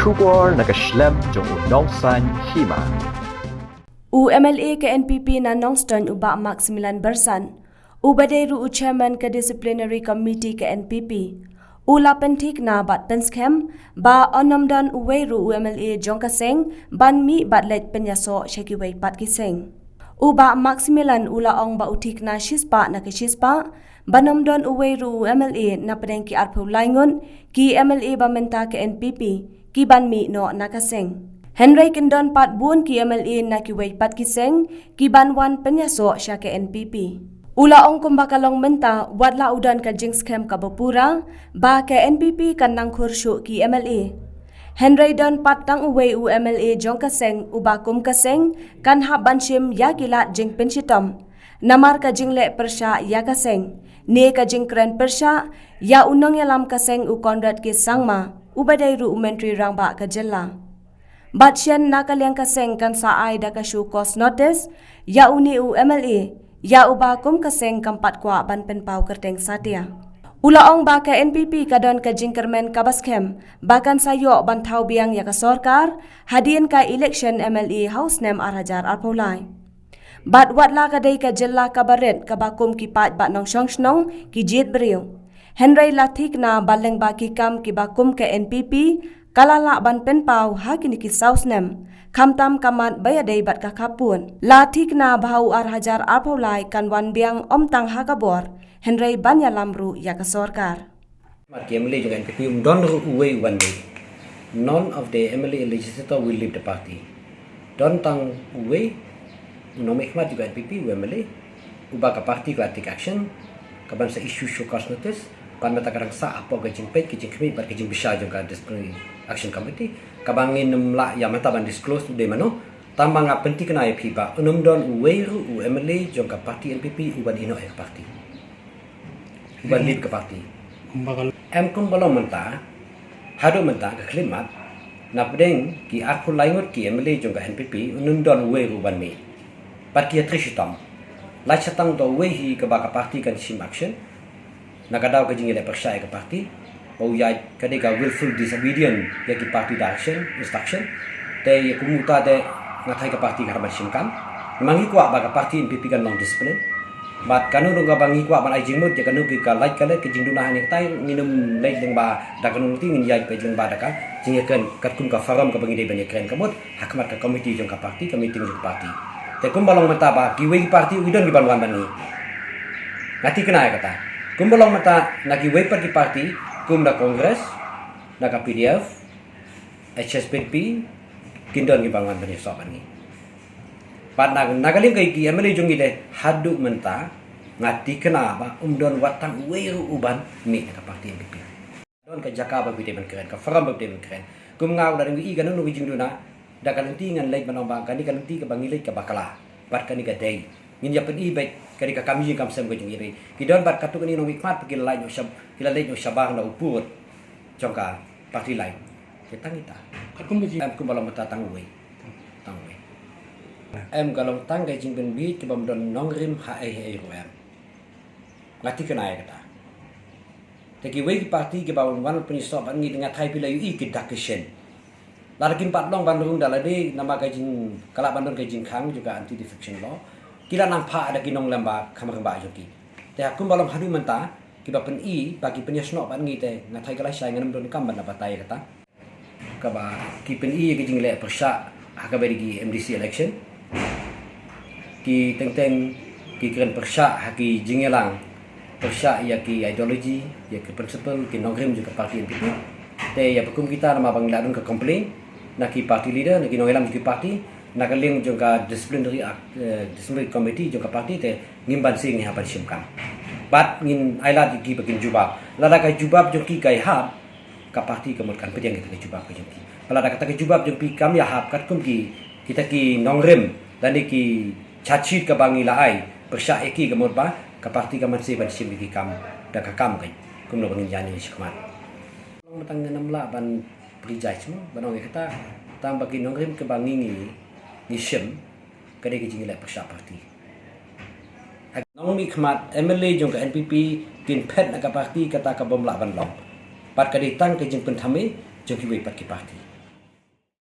Shubor nakaslem jong unongsan hima. UMLA ke NPP na Nongston uba Maximilian Bersan. Ubadai ru chairman ke disciplinary committee ke NPP. Ula pentik na bat penskem ba onomdan uwe ru UMLA jongkaseng ban mi bat let penyaso syakiwei pat kiseng. Uba Maximilian ula ong ba utik na shispa na ke shispa banomdon uwe ru UMLA na pedeng ki arpu laingun ki MLA ba menta ke NPP ki ban mi no nakaseng. Henry Kindon pat bun ki MLA na ki wei pat kiseng ki ban wan penyaso sya ke NPP. Ula ong kumbakalong menta wadla udan ka jing scam ka bapura ba ke NPP kan nang khursu ki MLA. Henry don pat tang uwe u MLA jong kaseng uba kum kaseng kan ha banshim ya kilat jing pensitom. Namar ka jing le persya ya kaseng. Ne ka jing kren persya ya unong yalam kaseng u Konrad ki sangma ubadai ru menteri rangba ka jella. Batsyan nakaliang kaseng kan saay da kasyu cost notice ya uni u MLA ya uba kum kaseng kampat kwa ban penpau kerteng satia. Ulaong ba ka NPP kadon ka jingkermen kabaskem bahkan sayo ban thau biang ya ka sorkar hadien ka election MLA house nem arhajar arpolai. Bat watla kadai ka jella kabaret kabakum kipat bat nong syongsnong ki jit beriu. Henry latik na baleng ba ki kam ki bakum ke NPP kalala ban penpau hakini ki sausnem kamtam kamat bayadai bat kakapun latik na bahau arhajar arpolai kan wan biang omtang hakabor Henry banya lamru ya kasorkar. MLA juga NPP don't away one day. None of the MLA legislator will leave the party. Don't tang away. Nomikmat juga NPP MLA ubah ke parti ke take action kaban sa issue show cause notice pan mata karang sa apa gajing pet gajing kami bar gajing bisa juga disciplinary action committee kabangin nemla ya mata ban disclose de mano tambang penting kena IP ba unum don uweru MLA jongka parti NPP uban ino ek parti uban lead ke parti em kun balong menta hado menta ke klimat na pedeng ki aku laingot ki MLA jongka NPP unum don uweru ban me parti atrishitam lai satang do wehi ke baka parti kan sim action nakadaw ka jingile persya ke parti bau ya kadega willful disobedient ya ki parti action instruction te ya kumuta de ngatai ke parti karban simkam mangi kwa baka parti NPP kan long discipline bat kanu dong ka bangi kwa ban ai jingmut ya kanu ki ka like kale ke jingduna hani tai nginum late deng ba da kanu ti ngin ya pe jeng ba da ka jingekan katkum ka faram ka bangi de banyak keren kamot hakmat ka komiti jong ka parti komiti jong parti te kumbalong mata ba kiwi parti udon giban wan bani ngati kena kata kumbalong mata na kiwi parti kum da kongres na ka PDF HSPP kindon giban wan bani so bani pat nagalim kai ki MLA jongi de hadu menta ngati kena ba umdon watang weru uban mi ka parti MPP don ka jakaba bi de ban keren ka faram bi de ban keren kum ngau dari wi ganu no jingduna da kalanti ngan late manombang kani kalanti ka bangilay ka bakala bat kani ka day ngin ya pen ibet kani ka kami kam sem ko jingiri kidon bat katu kani no wikmat pagil lay no syab kila late no syabang na uput jongka parti lain kita ngita em kum balong mata tangwe em galong tang kai jingben bi ke bam don nongrim ha ai roem ngati kenai kata teki we parti ke bawon wan penyisop ngi dengan thai pilai i ke dakishen larakin patlong bandung dalade nama gajing kalak bandung gajing khang juga anti defection law kila nampak ada kinong lamba kamar ba joki te akum balong hadu menta kiba pen i bagi penyasno ban ngi te ngatai kala sai nganam don kam ban batai kata kaba ki pen i gajing le persya hakabari gi MDC election ki teng ki keren persya haki jingelang persya ya ki ideology ya ki principle ki nongrim juga parti NPP te ya pekum kita nama bang ladun ke complain naki party leader naki nongelam ki party nakaling jongka disciplinary committee jongka party te ngimban sing ha pan simkam bat ngin ailat ki bakin jubab lada kai jubab jongki kai hab ka party kemut kan pedang kita jubab ke jongki lada kata ke jubab jongki kam ya hab kat kum ki kita ki nongrem dan ki chachit ka bangi laai persya eki kemut ba ka party ka mansi ban sim ki kam da ka kam kai kum no bangin jani sikmat matang namla ban prijai semua banong kita tang bagi nongrim ke bangingi ni sim kade ke jingile persya parti nong mi khmat MLA jong ka NPP kin phet na ka parti kata ka bomla ban long pat kade tang ke jing pen thame jong ki we pat ki parti